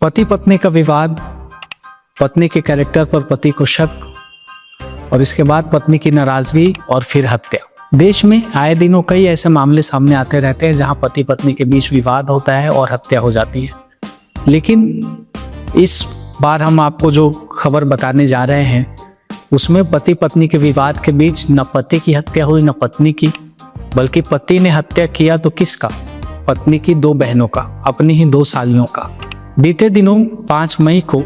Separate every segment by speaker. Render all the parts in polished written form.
Speaker 1: पति पत्नी का विवाद, पत्नी के कैरेक्टर पर पति को शक और इसके बाद पत्नी की नाराजगी और फिर हत्या। देश में आए दिनों कई ऐसे मामले सामने आते रहते हैं जहां पति पत्नी के बीच विवाद होता है और हत्या हो जाती है। लेकिन इस बार हम आपको जो खबर बताने जा रहे हैं उसमें पति पत्नी के विवाद के बीच न पति की हत्या हुई न पत्नी की, बल्कि पति ने हत्या किया तो किसका? पत्नी की 2 बहनों का, अपनी ही 2 सालियों का। बीते दिनों 5 मई को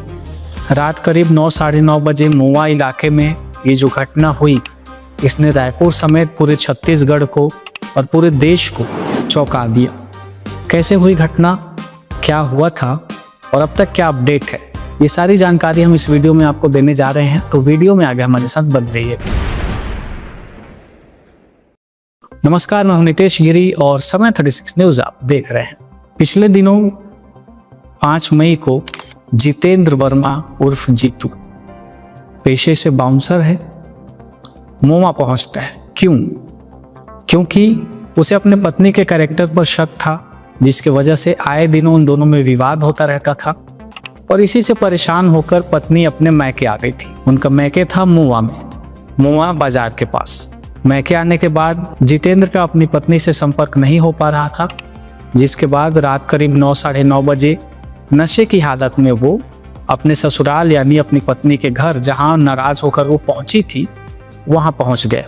Speaker 1: रात करीब 9 साढ़े 9 बजे मोवा इलाके में ये जो घटना हुई, इसने रायपुर समेत पूरे छत्तीसगढ़ को और पूरे देश को चौंका दिया। कैसे हुई घटना, क्या हुआ था और अब तक क्या अपडेट है, ये सारी जानकारी हम इस वीडियो में आपको देने जा रहे हैं। तो वीडियो में आगे हमारे साथ बन रही है। नमस्कार, मैं हूं नितेश गिरी और समय 36 न्यूज आप देख रहे हैं। पिछले दिनों 5 मई को जितेंद्र वर्मा उर्फ जीतू पेशे से बाउंसर है, मोवा पहुंचता है। क्यों? क्योंकि उसे अपने पत्नी के कैरेक्टर पर शक था, जिसकी वजह से आए दिनों उन दोनों में विवाद होता रहता था और इसी से परेशान होकर पत्नी अपने मैके आ गई थी। उनका मैके था मोवा में, मोवा बाजार के पास। मैके आने के बाद जितेंद्र का अपनी पत्नी से संपर्क नहीं हो पा रहा था, जिसके बाद रात करीब 9 साढ़े 9 बजे नशे की हालत में वो अपने ससुराल यानी अपनी पत्नी के घर, जहां नाराज होकर वो पहुंची थी, वहां पहुंच गए।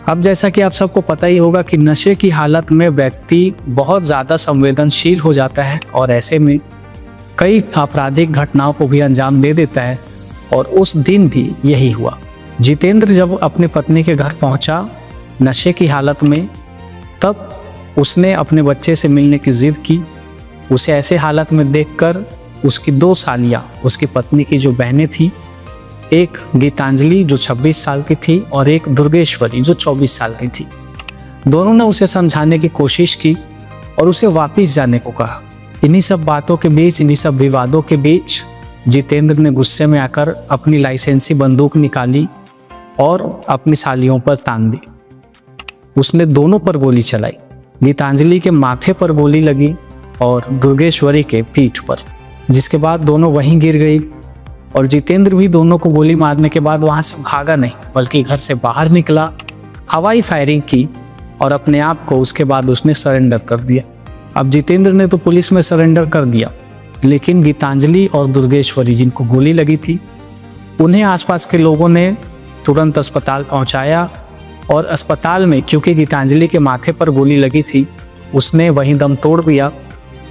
Speaker 1: अब जैसा कि आप सबको पता ही होगा कि नशे की हालत में व्यक्ति बहुत ज़्यादा संवेदनशील हो जाता है और ऐसे में कई आपराधिक घटनाओं को भी अंजाम दे देता है। और उस दिन भी यही हुआ। जितेंद्र जब अपनी पत्नी के घर पहुंचा नशे की हालत में, तब उसने अपने बच्चे से मिलने की जिद की। उसे ऐसे हालत में देखकर उसकी 2 सालियाँ, उसकी पत्नी की जो बहनें थी, एक गीतांजलि जो 26 साल की थी और एक दुर्गेश्वरी जो 24 साल की थी, दोनों ने उसे समझाने की कोशिश की और उसे वापस जाने को कहा। इन्हीं सब बातों के बीच, इन्हीं सब विवादों के बीच जितेंद्र ने गुस्से में आकर अपनी लाइसेंसी बंदूक निकाली और अपनी सालियों पर तान दी। उसने दोनों पर गोली चलाई। गीतांजलि के माथे पर गोली लगी और दुर्गेश्वरी के पीठ पर, जिसके बाद दोनों वहीं गिर गई। और जितेंद्र भी दोनों को गोली मारने के बाद वहां से भागा नहीं, बल्कि घर से बाहर निकला, हवाई फायरिंग की और अपने आप को उसके बाद उसने सरेंडर कर दिया। अब जितेंद्र ने तो पुलिस में सरेंडर कर दिया, लेकिन गीतांजलि और दुर्गेश्वरी जिनको गोली लगी थी, उन्हें आसपास के लोगों ने तुरंत अस्पताल पहुंचाया और अस्पताल में, क्योंकि गीतांजलि के माथे पर गोली लगी थी, उसने वहीं दम तोड़ दिया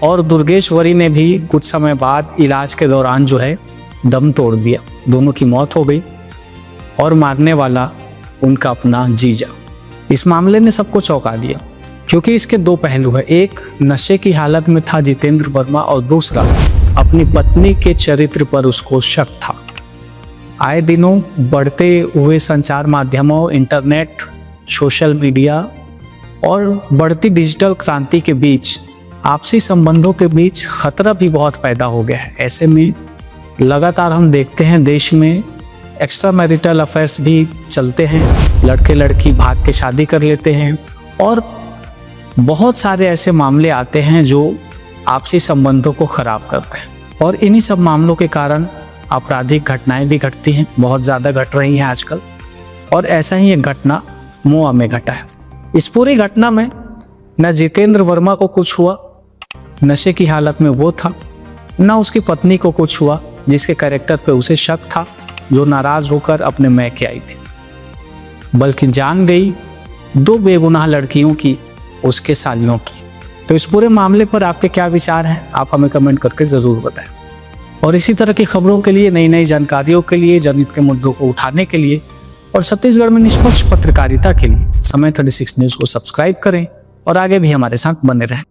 Speaker 1: और दुर्गेश्वरी ने भी कुछ समय बाद इलाज के दौरान जो है दम तोड़ दिया। दोनों की मौत हो गई और मारने वाला उनका अपना जीजा। इस मामले ने सबको चौंका दिया, क्योंकि इसके 2 पहलू हैं। एक, नशे की हालत में था जितेंद्र वर्मा और दूसरा, अपनी पत्नी के चरित्र पर उसको शक था। आए दिनों बढ़ते हुए संचार माध्यमों, इंटरनेट, सोशल मीडिया और बढ़ती डिजिटल क्रांति के बीच आपसी संबंधों के बीच खतरा भी बहुत पैदा हो गया है। ऐसे में लगातार हम देखते हैं देश में एक्स्ट्रा मैरिटल अफेयर्स भी चलते हैं, लड़के लड़की भाग के शादी कर लेते हैं और बहुत सारे ऐसे मामले आते हैं जो आपसी संबंधों को खराब करते हैं। और इन्हीं सब मामलों के कारण आपराधिक घटनाएं भी घटती हैं, बहुत ज़्यादा घट रही हैं आजकल। और ऐसा ही एक घटना मोवा में घटा है। इस पूरी घटना में न जितेंद्र वर्मा को कुछ हुआ, नशे की हालत में वो था, न उसकी पत्नी को कुछ हुआ जिसके कैरेक्टर पे उसे शक था, जो नाराज होकर अपने मैके आई थी, बल्कि जान गई 2 बेगुनाह लड़कियों की, उसके सालियों की। तो इस पूरे मामले पर आपके क्या विचार हैं, आप हमें कमेंट करके ज़रूर बताएं। और इसी तरह की खबरों के लिए, नई नई जानकारियों के लिए, जनहित के मुद्दों को उठाने के लिए और छत्तीसगढ़ में निष्पक्ष पत्रकारिता के लिए समय 36 न्यूज़ को सब्सक्राइब करें और आगे भी हमारे साथ बने रहें।